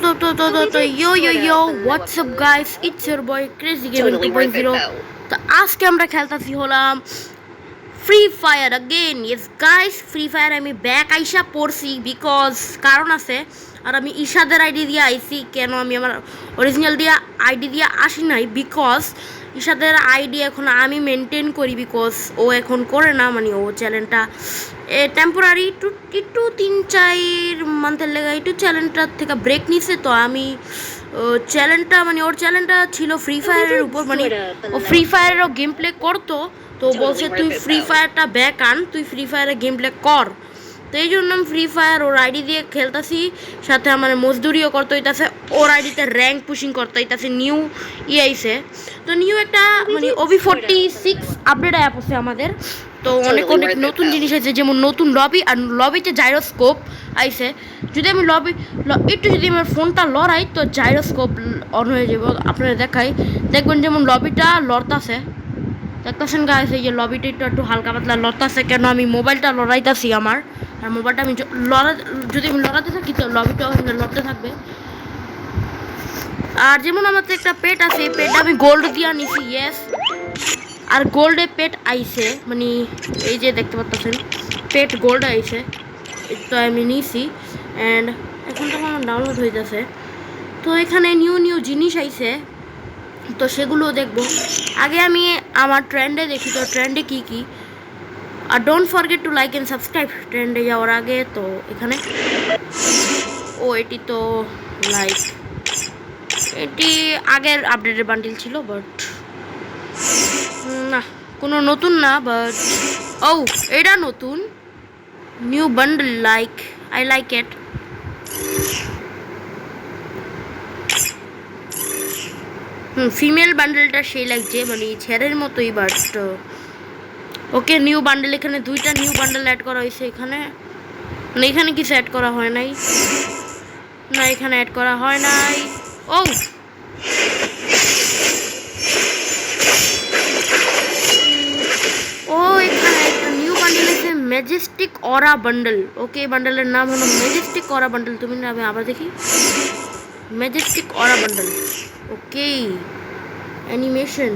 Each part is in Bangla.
Yo, what's up guys? It's your boy Crazy Gaming 2.0. তো আজকে আমরা খেলতেছি হলাম free fire again. Yes guys, free fire আমি ব্যাক আইসা পড়ছি বিকজ কারণ আছে। আর আমি ইশাদের আইডি দিয়ে আইছি। কেন আমি আমার অরিজিনাল দিয়ে আইডি দিয়ে আসি নাই? বিকজ ইশাদের আইডি এখন আমি মেনটেন করি, বিকজ ও এখন করে না, মানে ও চ্যানেলটা টেম্পোরারি একটু 3-4 মান্থের লেগে একটু চ্যানেলটার থেকে ব্রেক নিছে। তো আমি চ্যানেলটা মানে ওর চ্যানেলটা ছিল ফ্রি ফায়ারের উপর, মানে ও ফ্রি ফায়ারেরও গেম প্লে করতো। তো বলছে তুই ফ্রি ফায়ারটা ব্যাক আন, তুই ফ্রি ফায়ারের গেম প্লে কর। তো এই জন্য আমি ফ্রি ফায়ার ওর আইডি দিয়ে খেলতেছি, সাথে আমার মজদুরিও করতে হইতাছে, ওর আইডিতে র্যাঙ্ক পুশিং করতে হইতাছে। নিউ আইছে, তো নিউ একটা মানে OB46 আপডেট অ্যাপ আছে আমাদের। তো অনেক নতুন জিনিস আছে, যেমন নতুন লবি, আর লবিতে জাইরোস্কোপ আইছে। যদি আমি একটু যদি আমার ফোনটা লড়াই তো জাইরোস্কোপ অন হয়ে যাব। আপনারা দেখবেন যেমন লবিটা লড়তাছে, দেখতেছেন গাইস, এই যে লবিটা একটু হালকা পাতলা লড়তাছে। কেন আমি মোবাইলটা লড়াইতাছি আমার, আর মোবাইলটা আমি যদি আমি লড়াতে থাকি তো লবিটাও লড়তে থাকবে। আর যেমন আমার তো একটা পেট আছে, এই পেটটা আমি গোল্ড দিয়ে নিছি। ইয়েস, আর গোল্ডে পেট আইছে, মানে এই যে দেখতে পাচ্ছেন পেট গোল্ড আইছে, তো আমি নিছি। অ্যান্ড এখন তো আমার ডাউনলোড হয়ে যাচ্ছে। তো এখানে নিউ জিনিস আইছে, তো সেগুলো দেখবো। আগে আমি আমার ট্রেন্ডে দেখি, তো ট্রেন্ডে কি। আর don't forget to like and subscribe ট্রেন্ডে যাওয়ার আগে। তো এখানে এটি তো লাইক এটি আগের আপডেটের বান্ডিল ছিল, বাট না কোনো নতুন না, বাট এটা নতুন new bundle, like I like it. Female বান্ডেলটা সেই লাগছে, মানে ছেড়ের মতোই, বাট ওকে নিউ বান্ডেল। এখানে 2টা নিউ বান্ডেল অ্যাড করা হয়েছে। এখানে মানে এখানে কিছু অ্যাড করা হয় নাই, না এখানে অ্যাড করা হয় নাই। এখানে একটা নিউ বান্ডেল আছে, ম্যাজেস্টিক অরা বান্ডেল। ওকে, বান্ডেলের নাম হলো ম্যাজেস্টিক অরা বান্ডেল। তুমি না, আমি আবার দেখি, ম্যাজেস্টিক অরা বান্ডেল। ওকে, অ্যানিমেশন,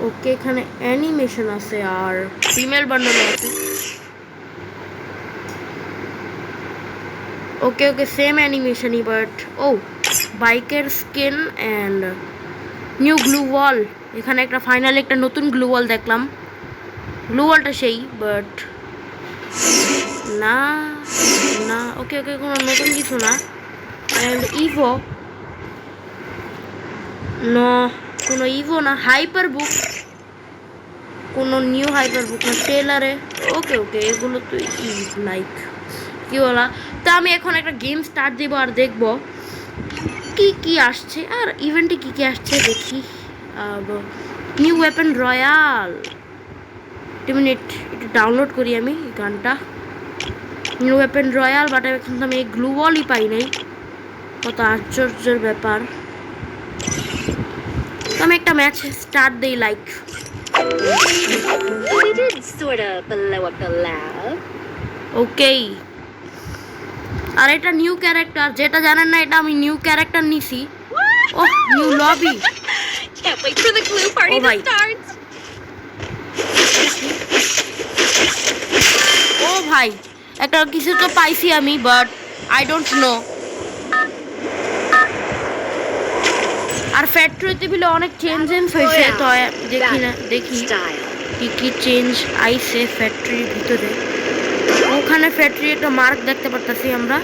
ওকে এখানে অ্যানিমেশন আছে, আর ফিমেল বান্ডেল আছে। ওকে সেম অ্যানিমেশনই, বাট বাইকের স্কিন অ্যান্ড নিউ গ্লু ওয়াল। এখানে একটা ফাইনালি একটা নতুন গ্লু ওয়াল দেখলাম। গ্লু ওয়ালটা সেই, বাট না ওকে কোনো নতুন কিছু না। অ্যান্ড ইভো, না কোনো ইভো না। হাইপার বুক, কোনো নিউ হাইপার বুক না। ট্রেলারে ওকে এগুলো তো লাইক কি বলা। তো আমি এখন একটা গেম স্টার্ট দিব আর দেখবো কি আসছে, আর ইভেন্টে কি আসছে দেখি। নিউ ওয়েপন রয়্যাল, মিনিট একটু ডাউনলোড করি আমি গানটা। নিউ ওয়েপন রয়্যাল, বাট এখন আমি এই গ্লু ওয়ালই পাই নাই, কত আশ্চর্যের ব্যাপার। তো আমি একটা ম্যাচ স্টার্ট দিই, লাইক ওকে। আর এটা নিউ ক্যারেক্টার, যেটা জানেন না, এটা আমি নিউ ক্যারেক্টার নিছি। New lobby. ভাই একটা কিছু তো পাইছি আমি, বাট আই ডোন্ট নো। আর ফ্যাক্টরিতে বিলে অনেক চেঞ্জ হয়েছে, তো দেখি কি চেঞ্জ আইছে ফ্যাক্টরির ভিতরে। ওখানে ফ্যাক্টরি একটা মার্ক দেখতে পারতেছি আমরা।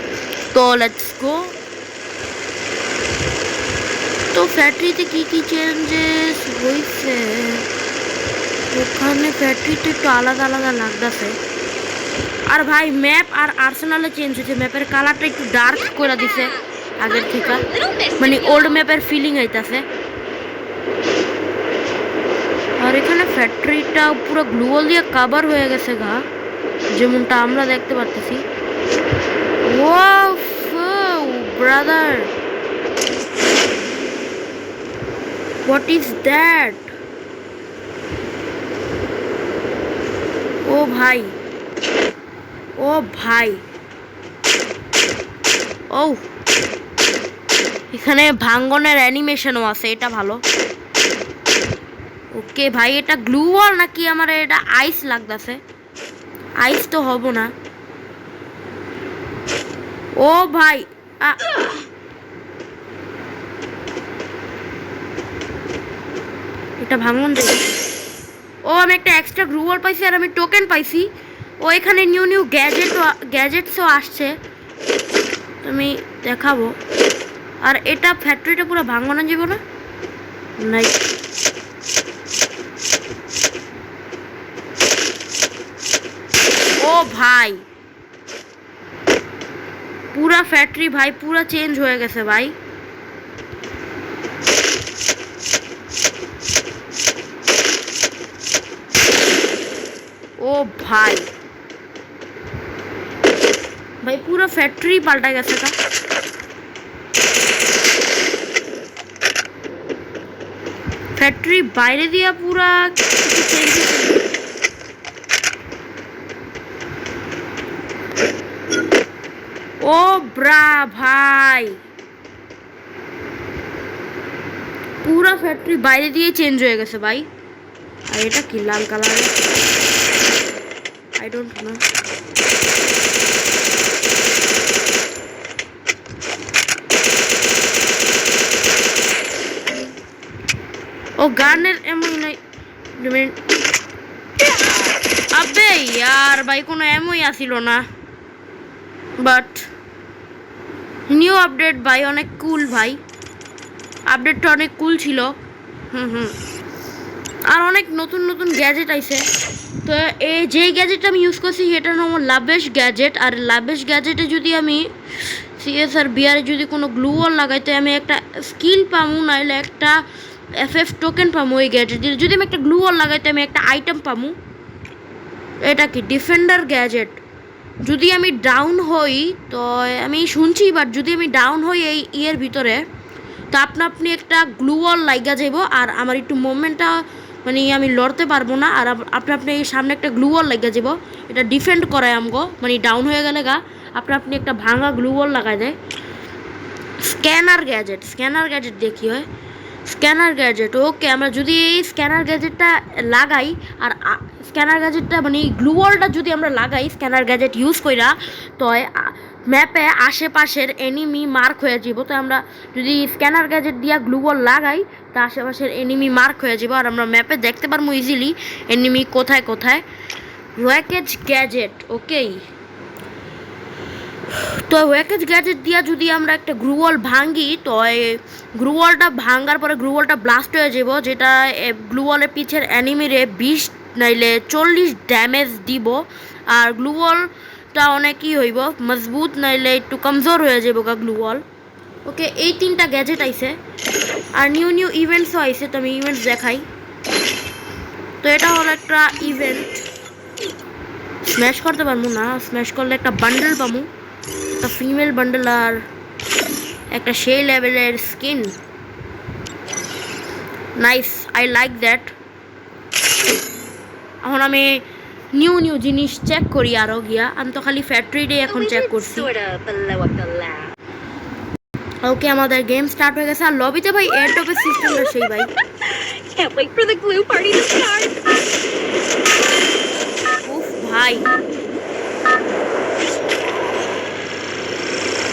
তো লেটস গো। তো ফ্যাক্টরিতে কি চেঞ্জেস হয়েছে, ওখানে ফ্যাক্টরিতে একটু আলাদা লাগতেছে। আর ভাই ম্যাপ আর আর্সেনালে চেঞ্জ হয়েছে, ম্যাপের কালারটা একটু ডার্ক করে দিছে আগের থেকে, মানে ওল্ড ম্যাপের ফিলিং আইতাছে। আর এখানে ফ্যাক্টরিটা পুরো গ্লু ওয়াল দিয়ে কভার হয়ে গেছে গা, যেমনটা আমরা দেখতে পারতেছি। Wow brother, what is that? ও ভাই, ও ভাই, ও এখানে ভাঙ্গনের অ্যানিমেশনও আছে, এটা ভালো। ওকে ভাই, এটা গ্লু ওয়াল নাকি আমার এটা আইস লাগতেছে? আইস তো হব না। ও ভাই, এটা ভাঙন দেখি। ও আমি একটা এক্সট্রা গ্লু ওয়াল পাইছি আর আমি টোকেন পাইছি। ও এখানে নিউ নিউ গ্যাজেটসও আসছে, আমি দেখাবো। আর এটা ফ্যাক্টরিটা পুরো ভাঙানো যাবে না? নাই। ও ভাই, পুরা ফ্যাক্টরি ভাই পুরা চেঞ্জ হয়ে গেছে ভাই। ও ভাই, ভাই পুরো ফ্যাক্টরি পাল্টা গেছে। তা ফ্যাক্টরি বাইরে দিয়া পুরা চেঞ্জ। ও ব্রা ভাই, পুরা ফ্যাক্টরি বাইরে দিয়ে চেঞ্জ হয়ে গেছে ভাই। আর এটা কি লাল কালার? I don't know. ও গানের এমন নাই। আবে ইয়ার ভাই, কোনো এমনই আসিল না। বাট নিউ আপডেট ভাই, অনেক কুল ভাই। আপডেটটা অনেক কুল ছিল। আর অনেক নতুন নতুন গ্যাজেট আইছে। তো এই যেই গ্যাজেটটা আমি ইউজ করছি সেটার নাম লাভেশ গ্যাজেট। আর লাভেশ গ্যাজেটে যদি আমি সিএস আর বিআরে যদি কোনো গ্লু ওয়াল লাগাই, তো আমি একটা স্কিল পামু, নাইলে একটা এফএফ টোকেন পামু। ওই গ্যাজেট যদি আমি একটা গ্লু ওয়াল লাগাইতে আমি একটা আইটেম পামু। এটা কি ডিফেন্ডার গ্যাজেট? যদি আমি ডাউন হই, তো আমি শুনছি, বাট যদি আমি ডাউন হই এই ইয়ের ভিতরে, তো আপনি একটা গ্লু ওয়াল লাগা যাইব। আর আমার একটু মুভমেন্টটা মানে আমি লড়তে পারবো না। আর আপনি এই সামনে একটা গ্লু ওয়াল লাগা যাব, এটা ডিফেন্ড করায় আমগো, মানে ডাউন হয়ে গেলে আপনি একটা ভাঙা গ্লু ওয়াল লাগাই দেয়। স্ক্যানার গ্যাজেট দেখি হয়। স্ক্যানার গ্যাজেট, ওকে। আমরা যদি এই স্ক্যানার গ্যাজেটটা লাগাই, আর স্ক্যানার গ্যাজেটটা মানে গ্লু ওয়ালটা যদি আমরা লাগাই স্ক্যানার গ্যাজেট ইউজ কইরা, তো ম্যাপে আশেপাশের এনিমি মার্ক হয়ে যাব। তো আমরা যদি স্ক্যানার গ্যাজেট দিয়া গ্লু ওয়াল লাগাই, তো আশেপাশের এনিমি মার্ক হয়ে যাব। আর আমরা ম্যাপে দেখতে পারবো ইজিলি এনিমি কোথায় কোথায়। ওয়াকেজ গ্যাজেট, ওকে। তো ওয়াকেজ গ্যাজেট দিয়া যদি আমরা একটা গ্লু ওয়াল ভাঙি, তো গ্লু ওয়ালটা ভাঙার পরে গ্লু ওয়ালটা ব্লাস্ট হয়ে যাব, যেটা গ্লু ওয়ালের পিছের অ্যানিমিরে 20 নাইলে 40 ড্যামেজ দিব। আর গ্লু ওয়ালটা অনেকই হইব মজবুত, নাইলে একটু কমজোর হয়ে যাব গ্লু ওয়াল। ওকে, এই 3টা গ্যাজেট আইছে। আর নিউ নিউ ইভেন্টসও আইছে, তো আমি ইভেন্টস দেখাই। তো এটা হলো একটা ইভেন্ট, স্ম্যাশ করতে পারবো না। স্ম্যাশ করলে একটা বান্ডেল পাবো, একটা ফিমেল বান্ডেল আর একটা সেই লেভেলের skin. Nice, I like that. এখন আমি নিউ নিউ জিনিস চেক করি আরও গিয়া। আমি তো খালি ফ্যাক্টরিডে এখন চেক করছি। ওকে, আমাদের গেম স্টার্ট হয়ে গেছে। আর লবিতে ভাই এয়ারটপের সিস্টেমটা সেই ভাই। Can't wait for the glue party to start. উফ ভাই,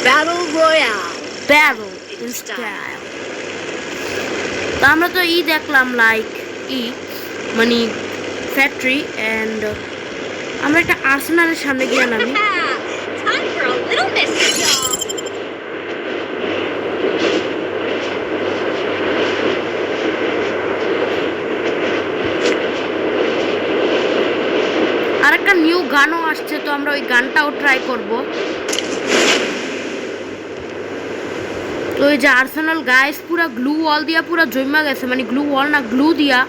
Battle Royale. Barrow style. তো আমরা তো দেখলাম লাইক মানে ফ্যাক্টরি, অ্যান্ড আমরা একটা আর্সেনালের সামনে গিয়ে নামি। Time for a little mystery, y'all. আর একটা নিউ গানও আসছে, তো আমরা ওই গানটাও ট্রাই করব। তো ওই যে আর্সেনাল গাইস পুরা গ্লু ওয়াল দিয়া পুরা জমা গেছে, মানে গ্লু ওয়াল না গ্লু দিয়া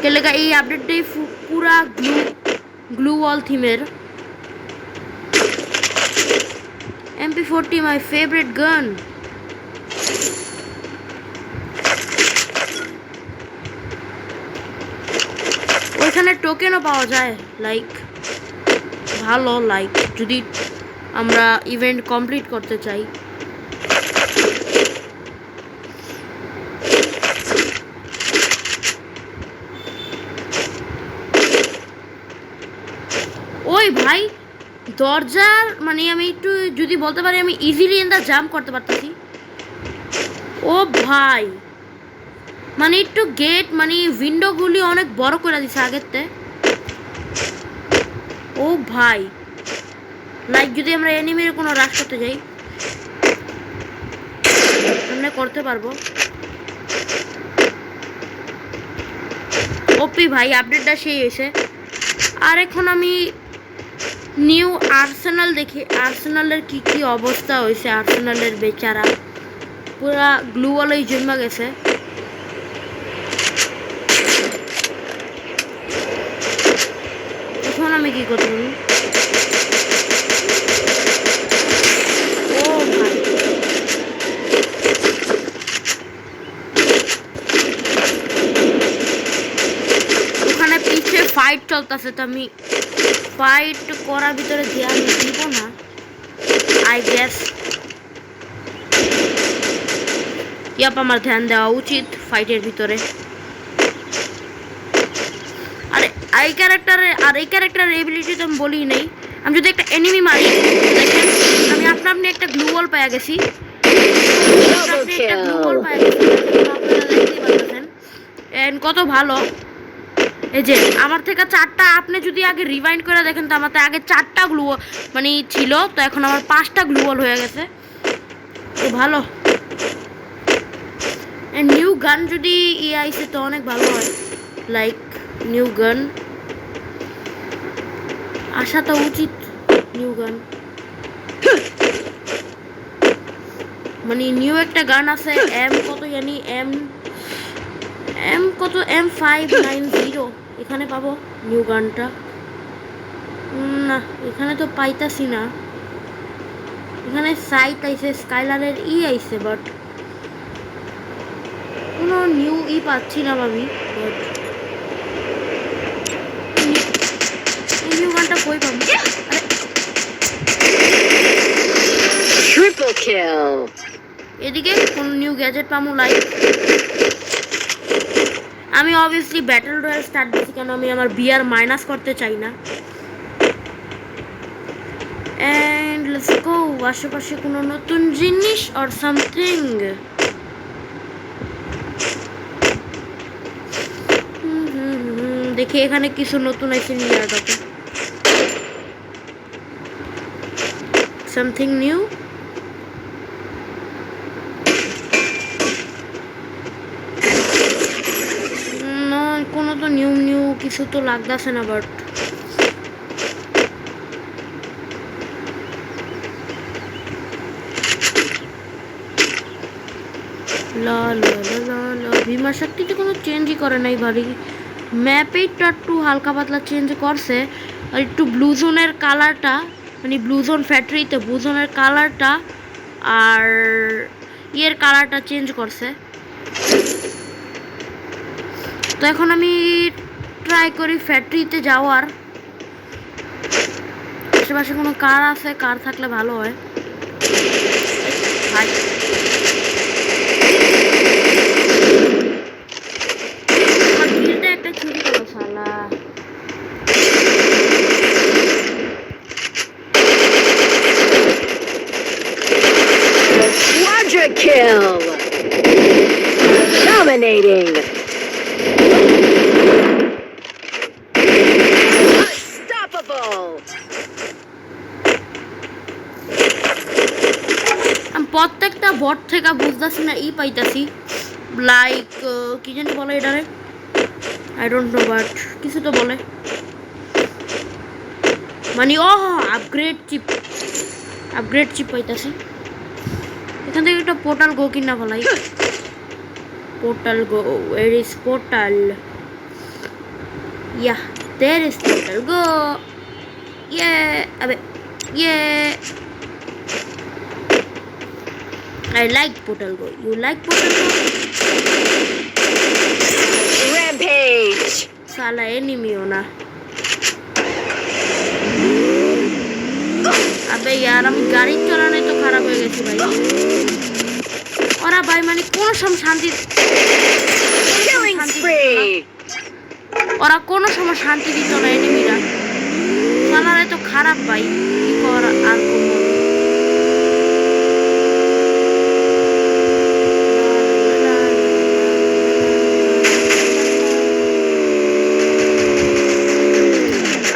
কেলেগা এই আপডেটটাই পুরা গ্লু ওয়াল থিমের। MP40 মাই ফেভারিট গান। ওইখানে টোকেনও পাওয়া যায়, লাইক ভালো, লাইক যদি আমরা ইভেন্ট কমপ্লিট করতে চাই। ওই ভাই দরজার মানে আমি একটু যদি বলতে পারি আমি ইজিলি এন্দা জাম্প করতে পারতেছি। ও ভাই মানে একটু গেট মানে উইন্ডোগুলি অনেক বড় করে দিছে আগেরতে। ও ভাই লাইক যদি আমরা এনিমির কোনো রাশ করতে যাই আমরা করতে পারবো। ওপি ভাই আপডেটটা সেই হয়েছে। আর এখন আমি নিউ আর্সেনাল দেখি, আর্সেনালের কি কি অবস্থা হয়েছে। আর্সেনালের বেচারা পুরা গ্লুওয়ালই জন্মা গেছে। এখন আমি কি করতে পারি? ও ভাই ওখানে পিছে ফাইট চলতেছে, তো আমি ফাইট করার ভিতরে ধ্যান দিব না আই গেস। ইয়াপ আমার ধ্যান দেওয়া উচিত ফাইটের ভিতরে। আরে এই ক্যারেক্টারের এবিলিটি তো আমি বলি নাই। আমি যদি একটা এনিমি মারি দেখেন আমি আপনি একটা গ্লু ওয়াল পেয়ে গেছি। কত ভালো। এই যে আমার থেকে 4টা, আপনি যদি আগে রিভাইন্ড করে দেখেন তো আমার আগে 4টা গ্লু মানে ছিল, তো এখন আমার 5টা গ্লু ওয়াল হয়ে গেছে, তো ভালো। নিউ গান যদি আইসে তো অনেক ভালো হয়, লাইক নিউ গান আসা তো উচিত। নিউ গান মানে নিউ একটা গান আছে এম কত জানি এম কত M590 এখানে পাবো নিউ গানটা। না এখানে তো পাইতাছি না। এখানে সাইট আইছে স্কাইলারের আইছে, বাট কোনো নিউ পাচ্ছি না ভাবি। নিউ গানটা কই পাবো? Triple kill. এদিকে কোন নিউ গ্যাজেট পামু? লাইক আমি অবভিয়াসলি ব্যাটল রয়্যাল স্টার্ট দিচ্ছি, কেন আমি আমার বিয়ার মাইনাস করতে চাই না। And let's go. আশেপাশে কোনো নতুন জিনিস অর সামথিং। দেখি এখানে কিছু নতুন আছে নিয়ারটাতে, সামথিং নিউ। কোনো তো নিউ কিছু তো লাগতেছে না, বাট ভীমার শক্তিতে কোনো চেঞ্জই করে নাই ভারী। ম্যাপেইটা একটু হালকা পাতলা চেঞ্জ করছে, আর একটু ব্লু জোনের কালারটা মানে ব্লু জোন ফ্যাক্টরিতে ব্লু জোনের কালারটা আর কালারটা চেঞ্জ করছে। তো এখন আমি ট্রাই করি ফ্যাক্টরিতে যাওয়ার। আশেপাশে কোনো কার আছে? কার থাকলে ভালো হয় ভাই। আমার কিলটা একটা চুরি করো শালা। Quadra kill. Dominating. প্রত্যেকটা বট থেকে বুঝতেছি না পাইতাছি, লাইক কি জানি বলে এটারে, আই ডোন্ট নো, বাট কিছু তো বলে মানে ও আপগ্রেড চিপ পাইতাছি। এখান থেকে একটা পোর্টাল গো কিনা বলাই। Portal go, where is portal? Yeah there is portal go. আবে I like Portal Go. You like Portal Go? Rampage. সালা এনিমিও না আবে यार আমি গাড়ি চালানোই তো খারাপ হয়ে গেছি ভাই ওরা ভাই মানে কোন সময় শান্তি Killing spree. ওরা কোন সময় শান্তি দিত না এনিমিরা সালারে তো খারাপ ভাই কি করা আর কোন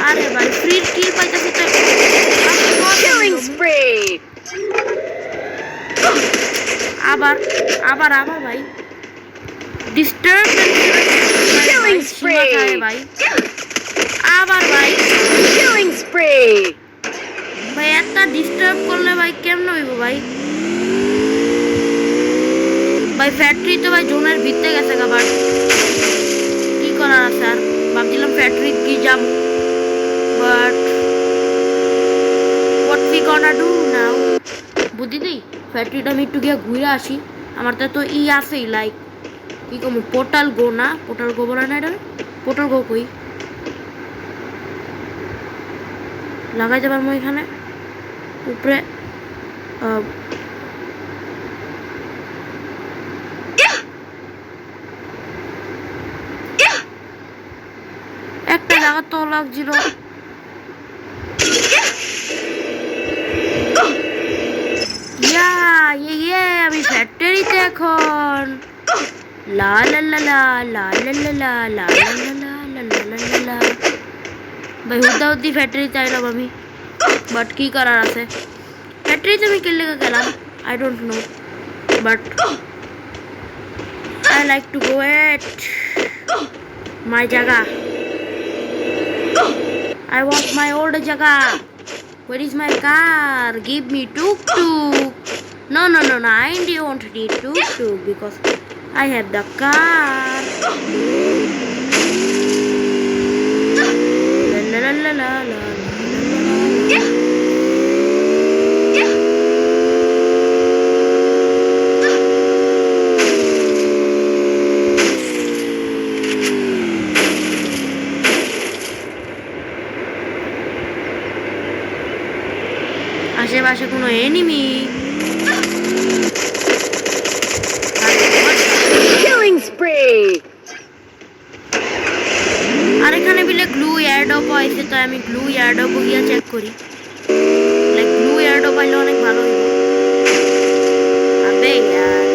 আরে ভাই ফ্রি কিল পাইতাছি তো Killing spree. আবার আবার আবার ভাই ডিস্টার্ব Killing spree. ভাই আবার ভাই Killing spree. ভাই একটা ডিস্টার্ব করলে ভাই কেমন হইব ভাই ভাই ফ্যাক্টরি তো ভাই জোনের ভিতরে গেছে আবার কি করার আছে আর ভাবছিলাম ফ্যাক্টরি কি যাব but what we gonna do now বুদ্ধি দেই ফ্যাক্টরিটা আমি একটু গিয়ে ঘুরে আসি আমার তো ই আছেই লাইক কি কম পোর্টাল গো না পোর্টাল গো বলা না এটা পোর্টাল গো কই লাগাই যাবার মই এখানে উপরে একটা জায়গা তো লাগছিল আমি ফ্যাক্টরিতে এখন লা লা লা লা লা লা লা লা লা লা লা লা লা লা লা ভাই হুদ্দি ফ্যাক্টরিতে আইলাম আমি বাট কি করার আছে ফ্যাক্টরিতে আমি কেলে গেলাম I don't know but I like to go at my জায়গা I want my old jaga. Where is my car? Give me tuk tuk. No, I don't need tuk tuk because I have the car. La la la la la la. আশেপাশে কোনো এনিমি Killing spree. আর এখানে বিলে গ্লু এয়ারড্রপ আছে তো আমি গ্লু এয়ারড্রপ গিয়ে চেক করি লাইক গ্লু এয়ারড্রপ পাইলে অনেক ভালো হইব আবে यार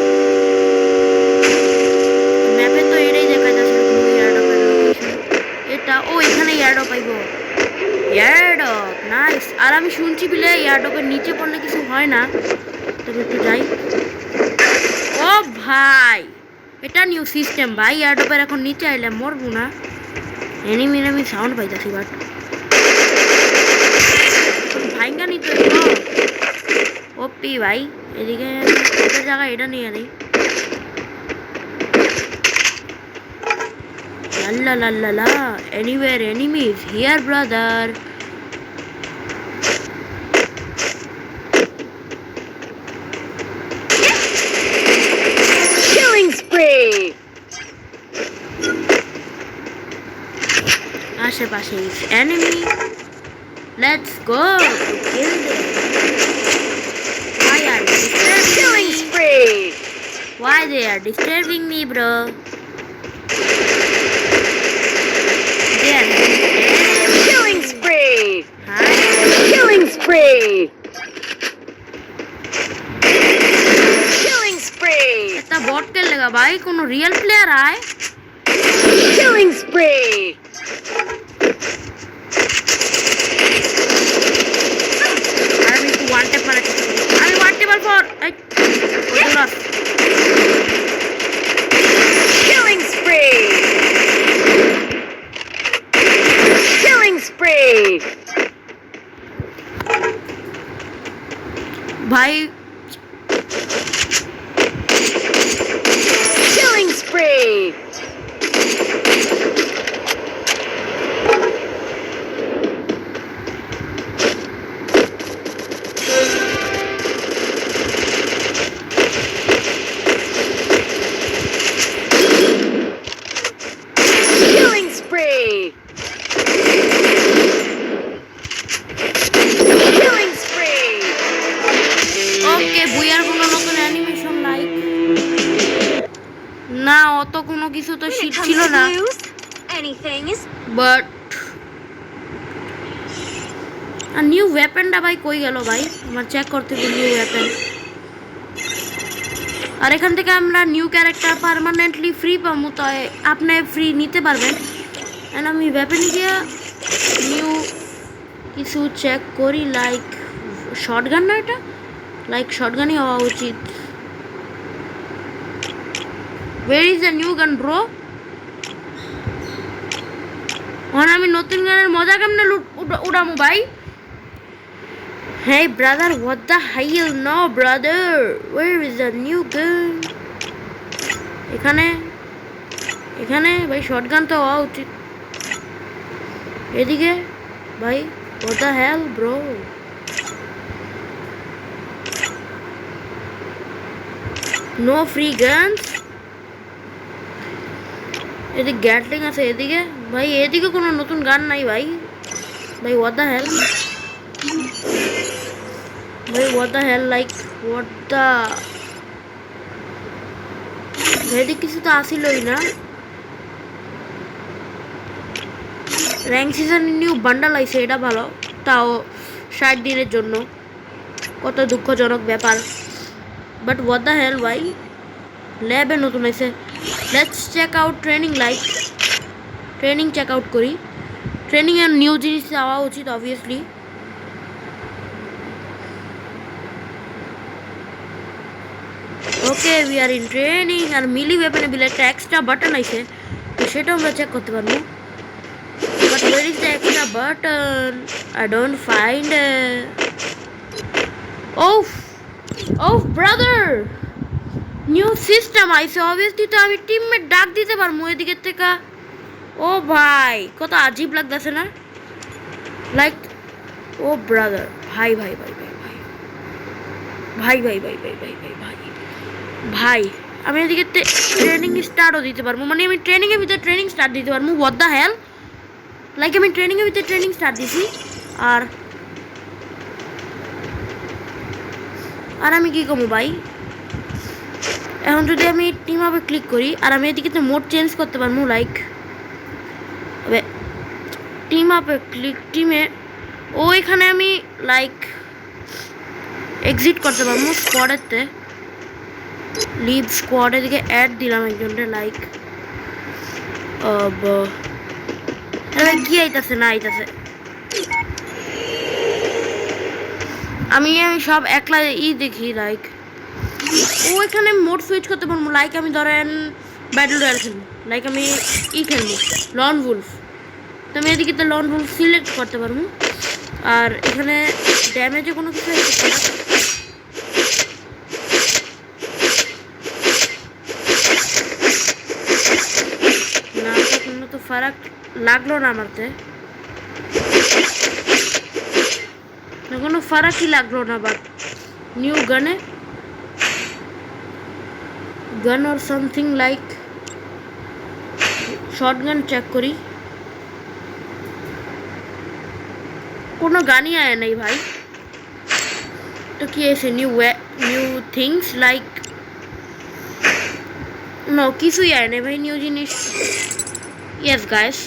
ম্যাপে তো এটাই দেখা যাচ্ছে গ্লু এয়ারড্রপের লোকেশন এটা ও এখানে এয়ারড্রপ পাইব এয়ারড্রপ নাইস আর আমি শুনছি বিলে এয়ারড্রপের নিচে পড়লে কিছু হয় না তবে একটু যাই ও ভাই এটা নিউ সিস্টেম ভাই এয়ারড্রপের এখন নিচে আইলে মরবো না এনিমি আমি সাউন্ড পাইতাছি বাট ভাইঙ্গা নিতে ওপি ভাই এদিকে একটা জায়গা এটা নিয়ে নেই La la la la anywhere enemies here brother Killing spree. আশেপাশে is enemy let's go to kill them why are they disturbing Killing me spree. why they are disturbing me bro they are Killing spree. hi Killing spree. Killing spree. এটা বট কে লাগা ভাই কোন রিয়েল প্লেয়ার আয় Killing spree. আমি একটু ওয়ান ট্যাপ মারা চেষ্টা করি আমি one table for Killing spree. Killing spree. ভাই Killing spree. Killing spree. কিছু তো When শীত it comes ছিল to না, blues, anything is বাট আর নিউ ওয়েপনটা ভাই কই গেল ভাই? আমার চেক করতে হবে নিউ ওয়েপন। আর এখান থেকে আমরা নিউ ক্যারেক্টার পার্মানেন্টলি ফ্রি পাবো, তাই আপনি ফ্রি নিতে পারবেন। এন্ড আমি ওয়েপনে গিয়ে নিউ কিছু চেক করি, লাইক শর্টগান না, এটা লাইক শর্টগানই হওয়া উচিত। Where is the new gun, bro? আমি নতুন গানের মজা কেমনে উড়ামু ভাই? Hey brother, what the hell? No brother, where is the new gun? এখানে ভাই শটগান তো হওয়া উচিত। এদিকে ভাই what the hell bro? No free guns? এদিকে গ্যাটলিং আছে, এদিকে ভাই এদিকে কোনো নতুন গান নাই ভাই। ভাই what the hell? ভাই what the hell, like what the, এদিকে কিছু তো আসিলই না। র্যাঙ্ক সিজন নিউ বান্ডাল আইছে, এটা ভালো, তাও 60 দিনের জন্য, কত দুঃখজনক ব্যাপার। বাট what the hell ভাই, ল্যাবে নতুন আইছে। Let's check out training, like training check out করি। ট্রেনিং এর নিউ জিনিস যাওয়া উচিত obviously. Okay we are in training. আর মিলি ওয়েপনে বিলে একটা এক্সট্রা বাটন আইছে, তো সেটাও আমরা চেক করতে পারবো। But where is the extra button? I don't find. ওফ ব্রাদার, নিউ সিস্টেম আইছে অবভিয়াসলি, তো আমি টিমমেট ডাক দিতে পারবো এদিকের থেকে। ও ভাই কত আজীব লাগতেছে না, লাইক ও ব্রাদার, ভাই ভাই ভাই ভাই ভাই ভাই ভাই ভাই ভাই ভাই ভাই ভাই ভাই আমি এদিকে ট্রেনিং স্টার্টও দিতে পারবো, মানে আমি ট্রেনিংয়ের ভিতরে ট্রেনিং স্টার্ট দিতে পারবো। what the hell, লাইক আমি ট্রেনিংয়ের ভিতরে ট্রেনিং স্টার্ট দিছি। আর আমি কি করবো ভাই, এখন যদি আমি টিম আপে ক্লিক করি, আর আমি এদিকে তো মোড চেঞ্জ করতে পারবো, লাইক টিম আপে ক্লিক, টিমে ওইখানে আমি লাইক এক্সিট করতে পারবো স্কোয়াডেতে, লিভ স্কোয়াড, এদিকে অ্যাড দিলাম একজনটা, লাইক কি আইতাছে না আইতাছে, আমি সব একলা দেখি, লাইক ওইখানে মোড সুইচ করতে পারবো, লাইক আমি ধরেন ব্যাটল রয়্যাল খেলবো, লাইক আমি খেলবো লন উলফ, তো আমি এদিকে তো লন উলফ সিলেক্ট করতে পারবো। আর এখানে ড্যামেজে কোনো কিছু না, কোনো তো ফারাক লাগলো না আমারতে, কোনো ফারাকই লাগলো না। But new gun or something like shotgun check করি, কোনো গানই আয় নাই ভাই। তো কি আছে নিউ থিংস, লাইক নো কিছুই আয় নাই ভাই নিউ জিনিস। ইয়েস গাইস,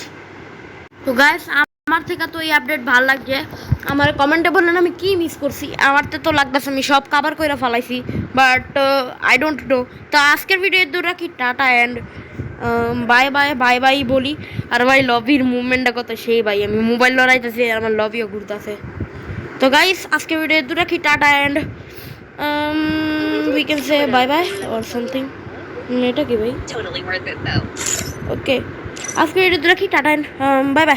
তো গাইস আমার থেকে তো এই আপডেট ভালো লাগছে। আমার কমেন্টে বললেন আমি কি মিস করছি, আমার তো লাগতেছে আমি সব কভার করে ফেলাইছি, বাট আই ডোন্ট নো। তো আজকের ভিডিও দূর রাখি, tata and bye bye bye bye বলি। আর ভাই লবির মুভমেন্টটা কত সেই ভাই, আমি মোবাইল লড়াইতেছি আর আমার লবিও ঘুরতেছে। তো গাইস আজকের ভিডিও দূর রাখি, tata and we can say bye bye or something. এটা কি ভাই, ওকে আজকের ভিডিও দূর রাখি, টাটা অ্যান্ড বাই বাই।